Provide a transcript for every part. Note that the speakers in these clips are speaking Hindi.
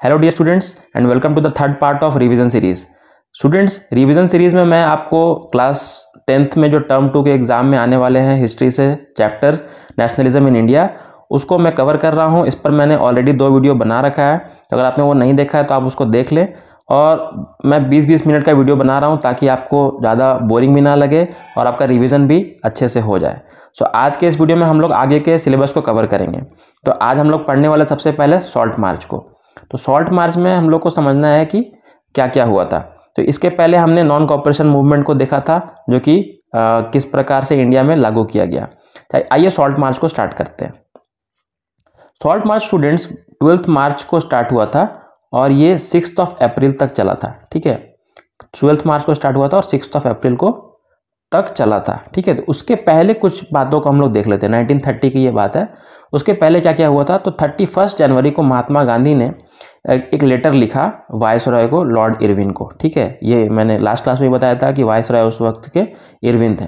Hello dear students and welcome to the third part of revision series. Students, revision series में मैं आपको क्लास 10th में जो टर्म 2 के एग्जाम में आने वाले हैं हिस्ट्री से चैप्टर नेशनलिज्म इन इंडिया, उसको मैं कवर कर रहा हूं। इस पर मैंने ऑलरेडी 2 वीडियो बना रखा है, तो अगर आपने वो नहीं देखा है तो आप उसको देख लें। और मैं 20-20 मिनट का वीडियो बना रहा हूं ताकि आपको ज़्यादा बोरिंग भी ना लगे और आपका रिवीजन भी अच्छे से हो जाए। सो आज के इस वीडियो में हम लोग आगे के सिलेबस को कवर करेंगे। तो आज हम लोग पढ़ने वाले सबसे पहले सॉल्ट मार्च को। तो सॉल्ट मार्च में हम लोग को समझना है कि क्या क्या हुआ था। तो इसके पहले हमने नॉन कॉपरेशन मूवमेंट को देखा था, जो कि किस प्रकार से इंडिया में लागू किया गया। आइए सॉल्ट मार्च को स्टार्ट करते हैं। सॉल्ट मार्च स्टूडेंट्स 12 मार्च को स्टार्ट हुआ था और ये 6 अप्रैल तक चला था। ठीक है, 12 मार्च को स्टार्ट हुआ था और 6 अप्रैल को तक चला था। ठीक है, तो उसके पहले कुछ बातों को हम लोग देख लेते हैं। 1930 की ये बात है। उसके पहले क्या क्या हुआ था, तो 31 जनवरी को महात्मा गांधी ने एक लेटर लिखा वायसरॉय को, लॉर्ड इरविन को। ठीक है, ये मैंने लास्ट क्लास में बताया था कि वायसरॉय उस वक्त के इरविन थे।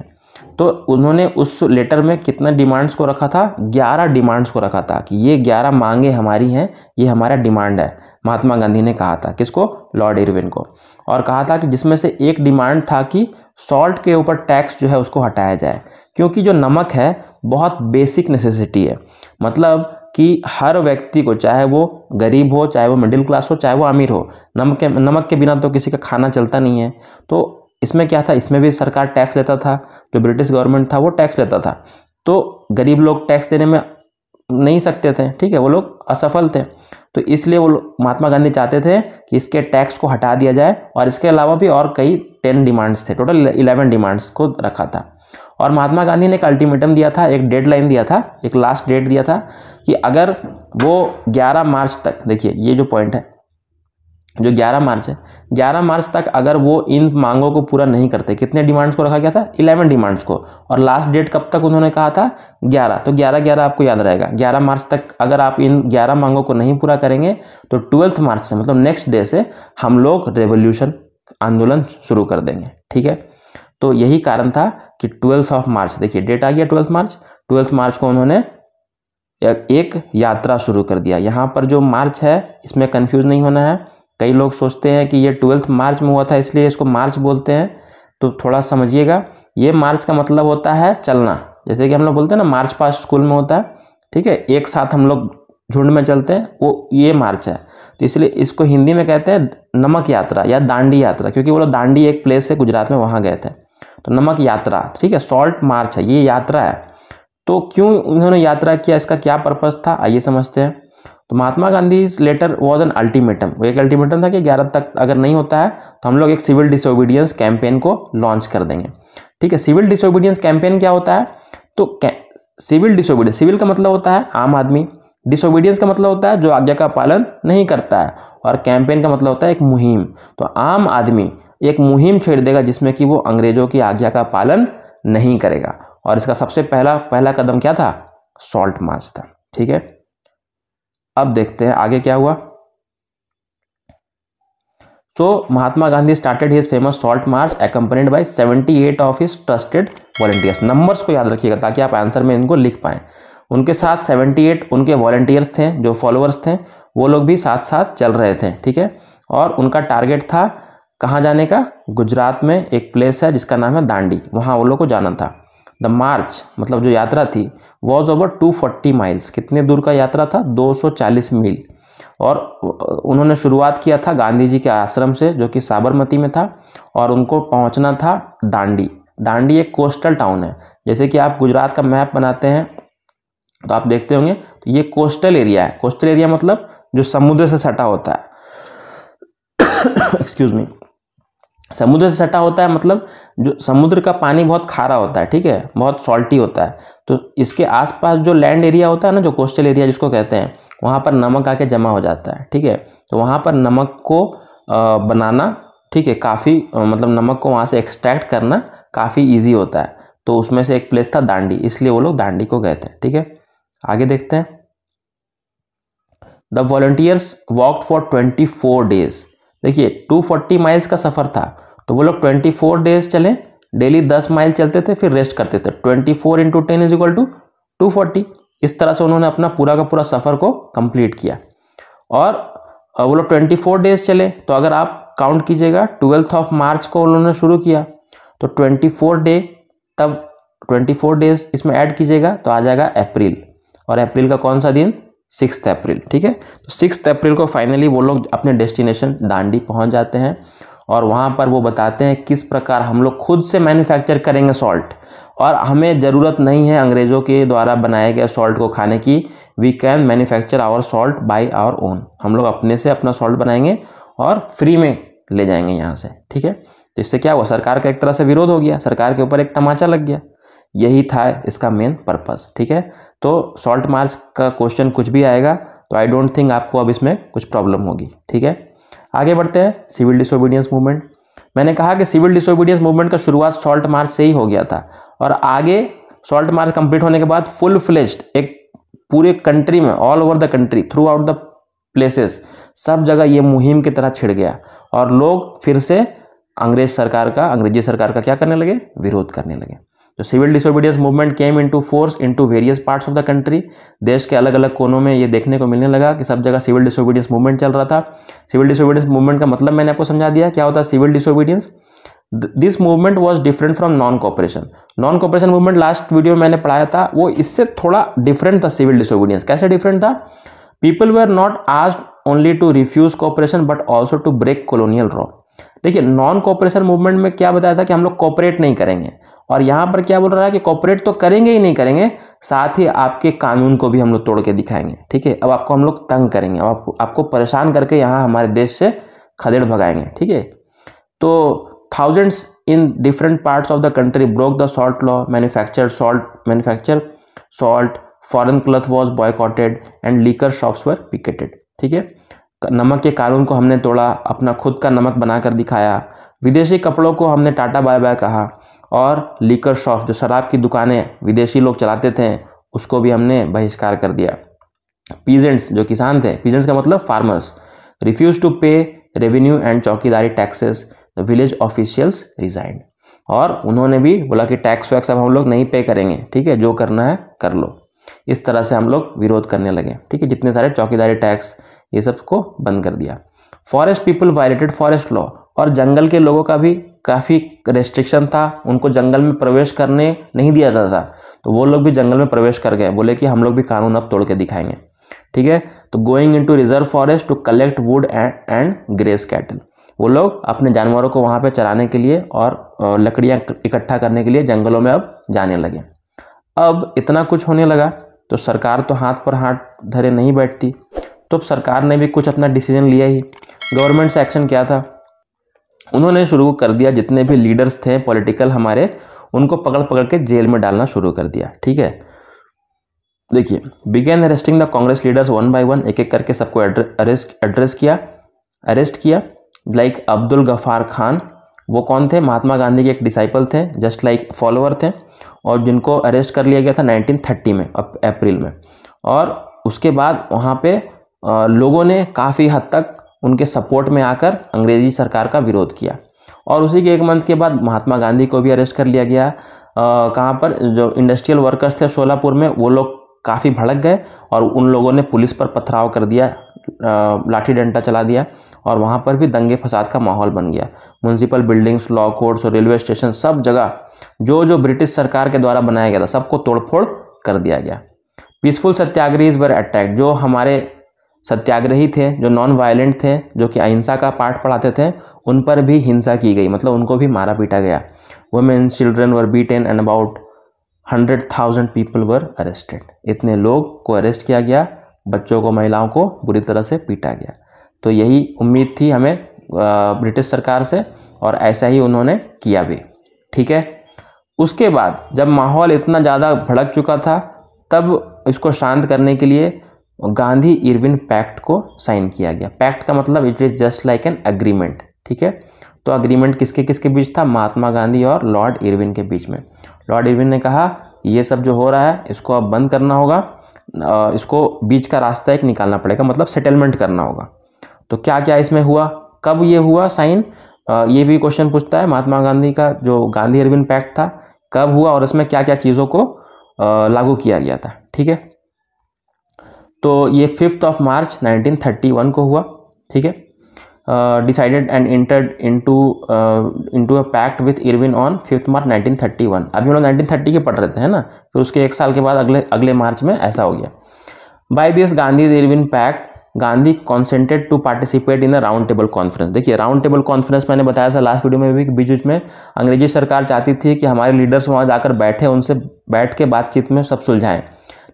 तो उन्होंने उस लेटर में कितना डिमांड्स को रखा था, 11 डिमांड्स को रखा था कि ये 11 मांगे हमारी हैं, ये हमारा डिमांड है। महात्मा गांधी ने कहा था, किसको? लॉर्ड इरविन को। और कहा था कि जिसमें से एक डिमांड था कि सॉल्ट के ऊपर टैक्स जो है उसको हटाया जाए, क्योंकि जो नमक है बहुत बेसिक नेसेसिटी है। मतलब कि हर व्यक्ति को, चाहे वो गरीब हो, चाहे वो मिडिल क्लास हो, चाहे वो अमीर हो, नमक के बिना तो किसी का खाना चलता नहीं है। तो इसमें क्या था, इसमें भी सरकार टैक्स लेता था। जो ब्रिटिश गवर्नमेंट था वो टैक्स लेता था। तो गरीब लोग टैक्स देने में नहीं सकते थे। ठीक है, वो लोग असफल थे। तो इसलिए वो महात्मा गांधी चाहते थे कि इसके टैक्स को हटा दिया जाए। और इसके अलावा भी और कई 10 डिमांड्स थे, टोटल 11 डिमांड्स को रखा था। और महात्मा गांधी ने एक अल्टीमेटम दिया था, एक डेडलाइन दिया था, एक लास्ट डेट दिया था कि अगर वो 11 मार्च तक, देखिए ये जो पॉइंट है, जो 11 मार्च है, 11 मार्च तक अगर वो इन मांगों को पूरा नहीं करते, कितने डिमांड्स को रखा गया था? 11 डिमांड्स को। और लास्ट डेट कब तक उन्होंने कहा था? 11। तो 11-11 आपको याद रहेगा। 11 मार्च तक अगर आप इन 11 मांगों को नहीं पूरा करेंगे तो 12 मार्च से, मतलब नेक्स्ट डे से, हम लोग रेवोल्यूशन, आंदोलन शुरू कर देंगे। ठीक है, तो यही कारण था कि 12 मार्च, देखिए डेट आ गया 12 मार्च। 12 मार्च को उन्होंने एक यात्रा शुरू कर दिया। यहाँ पर जो मार्च है इसमें कंफ्यूज नहीं होना है। कई लोग सोचते हैं कि ये 12 मार्च में हुआ था इसलिए इसको मार्च बोलते हैं, तो थोड़ा समझिएगा। ये मार्च का मतलब होता है चलना, जैसे कि हम लोग बोलते हैं ना मार्च पास्ट स्कूल में होता है। ठीक है, एक साथ हम लोग झुंड में चलते हैं, वो ये मार्च है। तो इसलिए इसको हिंदी में कहते हैं नमक यात्रा या दांडी यात्रा, क्योंकि वो लोग दांडी एक प्लेस है गुजरात में, वहाँ गए थे। तो नमक यात्रा, ठीक है, सॉल्ट मार्च है, ये यात्रा है। तो क्यों उन्होंने यात्रा किया, इसका क्या पर्पस था, आइए समझते हैं। तो Mahatma Gandhi letter was an ultimatum, वो एक अल्टीमेटम था कि 11 तक अगर नहीं होता है तो हम लोग एक सिविल डिसोबीडियंस कैंपेन को लॉन्च कर देंगे। ठीक है, सिविल डिसोबीडियंस कैंपेन क्या होता है? तो सिविल डिसोबीडियंस, सिविल का मतलब होता है आम आदमी, डिसोबीडियंस का मतलब होता है जो आज्ञा का पालन नहीं करता है, और कैंपेन का मतलब होता है एक मुहिम। तो आम आदमी एक मुहिम छेड़ देगा जिसमें कि वो अंग्रेजों की आज्ञा का पालन नहीं करेगा। और इसका सबसे पहला कदम क्या था? सॉल्ट मार्च था। ठीक है, अब देखते हैं आगे क्या हुआ। So Mahatma Gandhi started his famous salt march accompanied by 78 of his trusted volunteers. Numbers को याद रखिएगा ताकि आप आंसर में इनको लिख पाएं। उनके साथ 78 उनके वॉलंटियर्स थे, जो फॉलोअर्स थे, वो लोग भी साथ साथ चल रहे थे। ठीक है, और उनका टारगेट था कहाँ जाने का? गुजरात में एक प्लेस है जिसका नाम है दांडी, वहाँ वो लोग को जाना था। द मार्च, मतलब जो यात्रा थी, वॉज ओवर 240 माइल्स। कितने दूर का यात्रा था? 240 मील। और उन्होंने शुरुआत किया था गांधी जी के आश्रम से, जो कि साबरमती में था, और उनको पहुंचना था दांडी। दांडी एक कोस्टल टाउन है। जैसे कि आप गुजरात का मैप बनाते हैं तो आप देखते होंगे, तो ये कोस्टल एरिया है। कोस्टल एरिया मतलब जो समुद्र से सटा होता है। एक्सक्यूज मी, समुद्र से सटा होता है मतलब जो समुद्र का पानी बहुत खारा होता है। ठीक है, बहुत सॉल्टी होता है। तो इसके आसपास जो लैंड एरिया होता है ना, जो कोस्टल एरिया जिसको कहते हैं, वहाँ पर नमक आके जमा हो जाता है। ठीक है, तो वहाँ पर नमक को बनाना, ठीक है, काफ़ी, मतलब नमक को वहाँ से एक्सट्रैक्ट करना काफ़ी ईजी होता है। तो उसमें से एक प्लेस था दांडी, इसलिए वो लोग दांडी को गए थे। ठीक है, आगे देखते हैं। The volunteers walked for 24 days. देखिए 240 माइल्स का सफ़र था, तो वो लोग 24 डेज चले, डेली 10 माइल चलते थे, फिर रेस्ट करते थे। 24 × 10 = 240। इस तरह से उन्होंने अपना पूरा का पूरा सफ़र को कंप्लीट किया। और वो लोग 24 डेज चले, तो अगर आप काउंट कीजिएगा 12 मार्च को उन्होंने शुरू किया, तो 24 डे, तब 24 डेज इसमें ऐड कीजिएगा तो आ जाएगा अप्रैल, और अप्रैल का कौन सा दिन, 6 अप्रैल। ठीक है, तो 6 अप्रैल को फाइनली वो लोग अपने डेस्टिनेशन दांडी पहुंच जाते हैं, और वहाँ पर वो बताते हैं किस प्रकार हम लोग खुद से मैन्युफैक्चर करेंगे सॉल्ट, और हमें ज़रूरत नहीं है अंग्रेज़ों के द्वारा बनाए गए सॉल्ट को खाने की। We can manufacture our salt by our own, हम लोग अपने से अपना सॉल्ट बनाएंगे और फ्री में ले जाएंगे यहाँ से। ठीक है, तो इससे क्या हुआ, सरकार का एक तरह से विरोध हो गया, सरकार के ऊपर एक तमाचा लग गया। यही था इसका मेन पर्पस। ठीक है, तो सॉल्ट मार्च का क्वेश्चन कुछ भी आएगा तो आई डोंट थिंक आपको अब इसमें कुछ प्रॉब्लम होगी। ठीक है, आगे बढ़ते हैं। सिविल डिसोबीडियंस मूवमेंट, मैंने कहा कि सिविल डिसोबीडियंस मूवमेंट का शुरुआत सॉल्ट मार्च से ही हो गया था, और आगे सॉल्ट मार्च कंप्लीट होने के बाद फुल फ्लेज्ड एक पूरे कंट्री में, all over the country, through out the places, सब जगह ये मुहिम की तरह छिड़ गया, और लोग फिर से अंग्रेजी सरकार का क्या करने लगे, विरोध करने लगे। तो civil disobedience movement came into force into various parts of the country. देश के अलग अलग कोनों में ये देखने को मिलने लगा कि सब जगह सिविल डिसोबीडियंस मूवमेंट चल रहा था। सिविल डिसोबीडियंस मूवमेंट का मतलब मैंने आपको समझा दिया, क्या होता है civil disobedience. This movement was different from non cooperation. Non cooperation movement last video मैंने पढ़ाया था, वो इससे थोड़ा डिफरेंट था। सिविल डिसोबीडियंस कैसे डिफरेंट था, people were not asked only to refuse cooperation but also to break colonial law. देखिए, नॉन कोऑपरेशन मूवमेंट में क्या बताया था कि हम लोग कोऑपरेट नहीं करेंगे, और यहाँ पर क्या बोल रहा है कि कोऑपरेट तो करेंगे ही नहीं करेंगे, साथ ही आपके कानून को भी हम लोग तोड़ के दिखाएंगे। ठीक है, अब आपको हम लोग तंग करेंगे, अब आपको परेशान करके यहाँ हमारे देश से खदेड़ भगाएंगे। ठीक है, तो thousands in different parts of the country broke the salt law, manufacture salt, foreign cloth was boycotted and liquor shops were picketed. ठीक है, नमक के कानून को हमने तोड़ा, अपना खुद का नमक बनाकर दिखाया, विदेशी कपड़ों को हमने टाटा बाय बाय कहा, और लीकर शॉप जो शराब की दुकानें विदेशी लोग चलाते थे उसको भी हमने बहिष्कार कर दिया। पीजेंट्स जो किसान थे, पीजेंट्स का मतलब farmers, refuse to pay revenue and chowkidari taxes, the village officials resigned, और उन्होंने भी बोला कि टैक्स वैक्स अब हम लोग नहीं पे करेंगे। ठीक है, जो करना है कर लो। इस तरह से हम लोग विरोध करने लगे। ठीक है, जितने सारे चौकीदारी टैक्स ये सब को बंद कर दिया। Forest people violated forest law, और जंगल के लोगों का भी काफ़ी रेस्ट्रिक्शन था, उनको जंगल में प्रवेश करने नहीं दिया जाता था, तो वो लोग भी जंगल में प्रवेश कर गए, बोले कि हम लोग भी कानून अब तोड़ के दिखाएंगे। ठीक है, तो going into reserve forest to collect wood and graze cattle, वो लोग अपने जानवरों को वहाँ पे चराने के लिए और लकड़ियाँ इकट्ठा करने के लिए जंगलों में अब जाने लगे। अब इतना कुछ होने लगा तो सरकार तो हाथ पर हाथ धरे नहीं बैठती, तो अब सरकार ने भी कुछ अपना डिसीजन लिया ही। गवर्नमेंट से एक्शन क्या था, उन्होंने शुरू कर दिया, जितने भी लीडर्स थे पॉलिटिकल हमारे, उनको पकड़ पकड़ के जेल में डालना शुरू कर दिया। ठीक है, देखिए, begin arresting the Congress leaders one by one, एक एक करके सबको अरेस्ट किया। लाइक अब्दुल गफ्फार खान, वो कौन थे, महात्मा गांधी के एक डिसाइपल थे, जस्ट लाइक फॉलोअर थे, और जिनको अरेस्ट कर लिया गया था 1930 में अप्रैल में। और उसके बाद वहाँ पे लोगों ने काफ़ी हद तक उनके सपोर्ट में आकर अंग्रेजी सरकार का विरोध किया, और उसी के 1 मंथ के बाद महात्मा गांधी को भी अरेस्ट कर लिया गया। कहाँ पर, जो इंडस्ट्रियल वर्कर्स थे शोलापुर में, वो लोग काफ़ी भड़क गए और उन लोगों ने पुलिस पर पथराव कर दिया, लाठी डंडा चला दिया, और वहाँ पर भी दंगे फसाद का माहौल बन गया। म्यूनसिपल बिल्डिंग्स, लॉ कोर्ट्स और रेलवे स्टेशन, सब जगह जो जो ब्रिटिश सरकार के द्वारा बनाया गया था सबको तोड़फोड़ कर दिया गया। पीसफुल सत्याग्रहीज वर अटैक्ड, जो हमारे सत्याग्रही थे, जो नॉन वायलेंट थे, जो कि अहिंसा का पाठ पढ़ाते थे, उन पर भी हिंसा की गई, मतलब उनको भी मारा पीटा गया। Women children were beaten and about 100,000 people were arrested, इतने लोग को अरेस्ट किया गया, बच्चों को, महिलाओं को बुरी तरह से पीटा गया। तो यही उम्मीद थी हमें ब्रिटिश सरकार से, और ऐसा ही उन्होंने किया भी। ठीक है, उसके बाद जब माहौल इतना ज़्यादा भड़क चुका था, तब इसको शांत करने के लिए गांधी इरविन पैक्ट को साइन किया गया। पैक्ट का मतलब it is just like an agreement. ठीक है, तो एग्रीमेंट किसके किसके बीच था, महात्मा गांधी और लॉर्ड इरविन के बीच में। लॉर्ड इरविन ने कहा ये सब जो हो रहा है इसको अब बंद करना होगा, इसको बीच का रास्ता एक निकालना पड़ेगा, मतलब सेटलमेंट करना होगा। तो क्या क्या इसमें हुआ, कब ये हुआ साइन, ये भी क्वेश्चन पूछता है। महात्मा गांधी का जो गांधी इरविन पैक्ट था कब हुआ और इसमें क्या क्या चीज़ों को लागू किया गया था। ठीक है, तो ये 5 मार्च 1931 को हुआ। ठीक है। Decided and entered into a pact with Irwin on 5 March 1931। अभी हम लोग 1930 के पढ़ रहे थे, है ना, फिर उसके 1 साल के बाद अगले मार्च में ऐसा हो गया। By this Gandhi Irwin pact Gandhi consented to participate in a round table conference. देखिए राउंड टेबल कॉन्फ्रेंस मैंने बताया था लास्ट वीडियो में भी कि बीच में अंग्रेजी सरकार चाहती थी कि हमारे लीडर्स वहाँ जाकर बैठे, उनसे बैठ के बातचीत में सब सुलझाएं,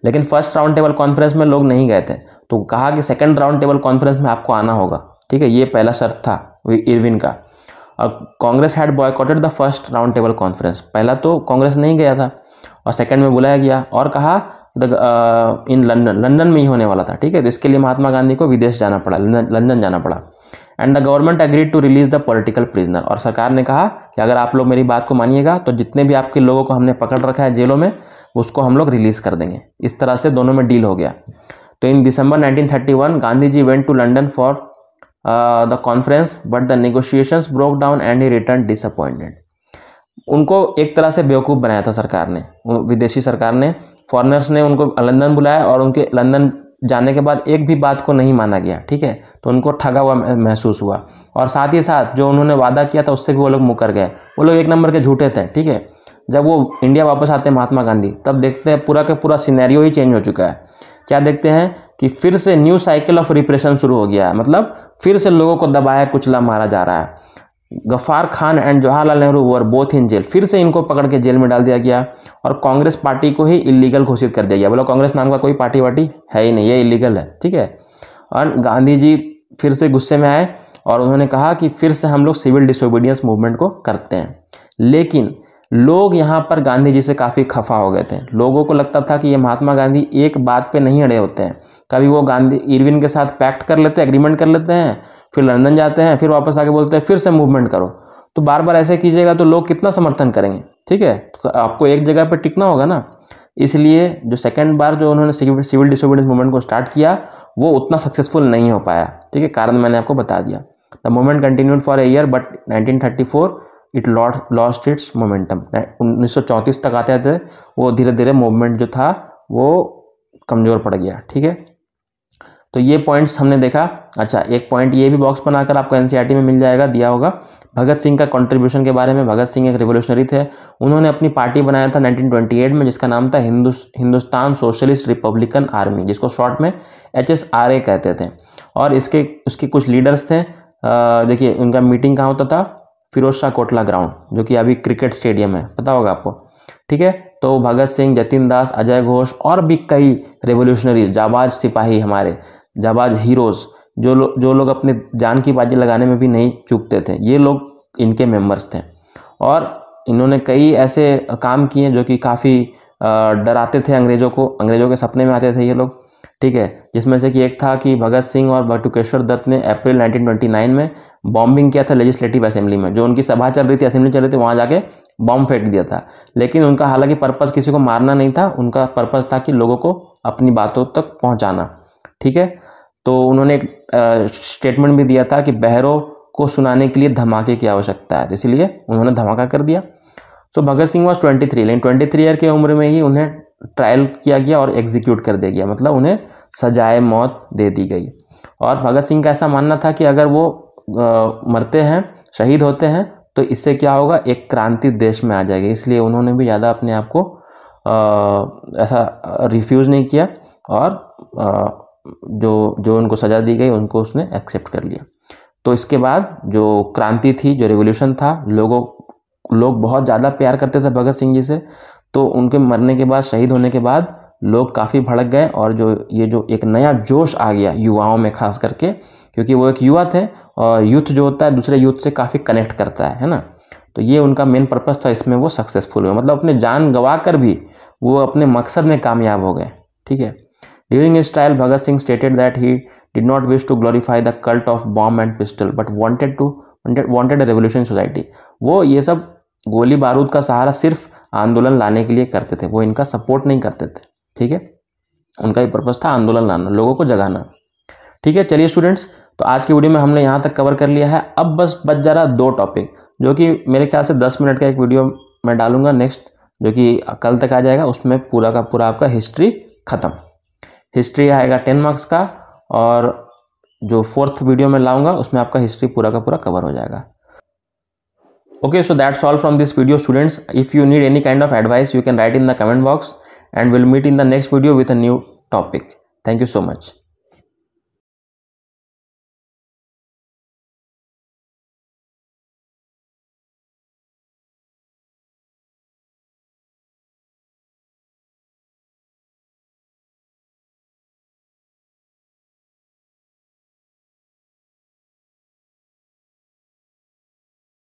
लेकिन फर्स्ट राउंड टेबल कॉन्फ्रेंस में लोग नहीं गए थे, तो कहा कि सेकंड राउंड टेबल कॉन्फ्रेंस में आपको आना होगा, ठीक है। ये पहला शर्त था इरविन का। और Congress had boycotted the first round table conference, पहला तो कांग्रेस नहीं गया था और सेकंड में बुलाया गया और कहा इन लंदन में ही होने वाला था, ठीक है। तो इसके लिए महात्मा गांधी को विदेश जाना पड़ा, लंदन जाना पड़ा। And the government agreed to release the political prisoner, और सरकार ने कहा कि अगर आप लोग मेरी बात को मानिएगा तो जितने भी आपके लोगों को हमने पकड़ रखा है जेलों में उसको हम लोग रिलीज कर देंगे। इस तरह से दोनों में डील हो गया। तो in December 1931 Gandhi ji went to London for the conference but the negotiations broke down and he return disappointed. उनको एक तरह से बेवकूफ़ बनाया था सरकार ने, विदेशी सरकार ने, फॉरेनर्स ने उनको लंदन बुलाया और उनके लंदन जाने के बाद एक भी बात को नहीं माना गया, ठीक है। तो उनको ठगा हुआ महसूस हुआ और साथ ही साथ जो उन्होंने वादा किया था उससे भी वो लोग मुकर गए। वो लोग एक नंबर के झूठे थे, ठीक है। जब वो इंडिया वापस आते हैं महात्मा गांधी, तब देखते हैं पूरा का पूरा सिनेरियो ही चेंज हो चुका है। क्या देखते हैं कि फिर से न्यू साइकिल ऑफ रिप्रेशन शुरू हो गया है, मतलब फिर से लोगों को दबाया कुचला मारा जा रहा है। Ghaffar Khan and Jawaharlal Nehru were both in jail, फिर से इनको पकड़ के जेल में डाल दिया गया और कांग्रेस पार्टी को ही इलीगल घोषित कर दिया गया। बोलो कांग्रेस नाम का कोई पार्टी वार्टी है ही नहीं, ये इलीगल है, ठीक है। और गांधी जी फिर से गुस्से में आए और उन्होंने कहा कि फिर से हम लोग सिविल डिसोबीडियंस मूवमेंट को करते हैं। लेकिन लोग यहाँ पर गांधी जी से काफ़ी खफा हो गए थे। लोगों को लगता था कि ये महात्मा गांधी एक बात पे नहीं अड़े होते हैं। कभी वो गांधी इरविन के साथ पैक्ट कर लेते हैं, एग्रीमेंट कर लेते हैं, फिर लंदन जाते हैं, फिर वापस आके बोलते हैं फिर से मूवमेंट करो। तो बार बार ऐसे कीजिएगा तो लोग कितना समर्थन करेंगे, ठीक है। तो आपको एक जगह पर टिकना होगा ना। इसलिए जो सेकेंड बार जो उन्होंने सिविल डिसोबीडियंस मूवमेंट को स्टार्ट किया वो उतना सक्सेसफुल नहीं हो पाया, ठीक है। कारण मैंने आपको बता दिया। The movement continued for a year but 1934 it lost its momentum. 1934 तक आते आते वो धीरे धीरे मूवमेंट जो था वो कमज़ोर पड़ गया, ठीक है। तो ये पॉइंट्स हमने देखा। अच्छा, एक पॉइंट ये भी बॉक्स बनाकर आपको एनसीईआरटी में मिल जाएगा, दिया होगा। भगत सिंह का कंट्रीब्यूशन के बारे में। भगत सिंह एक रिवोल्यूशनरी थे। उन्होंने अपनी पार्टी बनाया था 1928 में जिसका नाम था हिंदुस्तान सोशलिस्ट रिपब्लिकन आर्मी, जिसको शॉर्ट में HSRA कहते थे। और उसके कुछ लीडर्स थे। देखिए उनका मीटिंग कहाँ होता था, फिरोज शाह कोटला ग्राउंड, जो कि अभी क्रिकेट स्टेडियम है, पता होगा आपको, ठीक है। तो भगत सिंह, जतिन दास, अजय घोष और भी कई रेवोल्यूशनरीज, जाबाज सिपाही, हमारे जाबाज हीरोज़, जो लोग अपने जान की बाजी लगाने में भी नहीं चूकते थे, ये लोग इनके मेंबर्स थे। और इन्होंने कई ऐसे काम किए जो कि काफ़ी डराते थे अंग्रेज़ों को, अंग्रेज़ों के सपने में आते थे ये लोग, ठीक है। जिसमें से कि एक था कि भगत सिंह और बटुकेश्वर दत्त ने अप्रैल 1929 में बॉम्बिंग किया था लेजिस्लेटिव असेंबली में। जो उनकी सभा चल रही थी, असेंबली चल रही थी, वहाँ जाके बॉम्ब फेंक दिया था। लेकिन उनका हालांकि पर्पज़ किसी को मारना नहीं था, उनका पर्पज़ था कि लोगों को अपनी बातों तक पहुँचाना, ठीक है। तो उन्होंने एक स्टेटमेंट भी दिया था कि बहरों को सुनाने के लिए धमाके की आवश्यकता है, इसलिए उन्होंने धमाका कर दिया। सो भगत सिंह वॉज 23, लेकिन 23 ईयर की उम्र में ही उन्हें ट्रायल किया गया और एग्जीक्यूट कर दिया गया, मतलब उन्हें सजाए मौत दे दी गई। और भगत सिंह का ऐसा मानना था कि अगर वो मरते हैं, शहीद होते हैं, तो इससे क्या होगा, एक क्रांति देश में आ जाएगी। इसलिए उन्होंने भी ज़्यादा अपने आप को ऐसा रिफ्यूज़ नहीं किया और जो उनको सज़ा दी गई उनको उसने एक्सेप्ट कर लिया। तो इसके बाद जो क्रांति थी, जो रेवोल्यूशन था, लोग बहुत ज़्यादा प्यार करते थे भगत सिंह जी से। तो उनके मरने के बाद, शहीद होने के बाद लोग काफ़ी भड़क गए और जो एक नया जोश आ गया युवाओं में, खास करके क्योंकि वो एक युवा थे और यूथ जो होता है दूसरे यूथ से काफ़ी कनेक्ट करता है ना। तो ये उनका मेन पर्पस था, इसमें वो सक्सेसफुल हुए, मतलब अपने जान गंवा कर भी वो अपने मकसद में कामयाब हो गए, ठीक है। During his trial Bhagat Singh stated that he did not wish to glorify the cult of bomb and pistol but wanted a revolution society. वो ये सब गोली बारूद का सहारा सिर्फ आंदोलन लाने के लिए करते थे, वो इनका सपोर्ट नहीं करते थे, ठीक है। उनका ही पर्पस था आंदोलन लाना, लोगों को जगाना, ठीक है। चलिए स्टूडेंट्स, तो आज की वीडियो में हमने यहाँ तक कवर कर लिया है। अब बस बच जा रहा 2 टॉपिक, जो कि मेरे ख्याल से 10 मिनट का एक वीडियो मैं डालूंगा नेक्स्ट, जो कि कल तक आ जाएगा। उसमें पूरा का पूरा आपका हिस्ट्री खत्म। हिस्ट्री आएगा 10 मार्क्स का और जो 4th वीडियो में लाऊंगा उसमें आपका हिस्ट्री पूरा का पूरा कवर हो जाएगा। Okay, so that's all from this video, students. If you need any kind of advice, you can write in the comment box and we'll meet in the next video with a new topic. Thank you so much.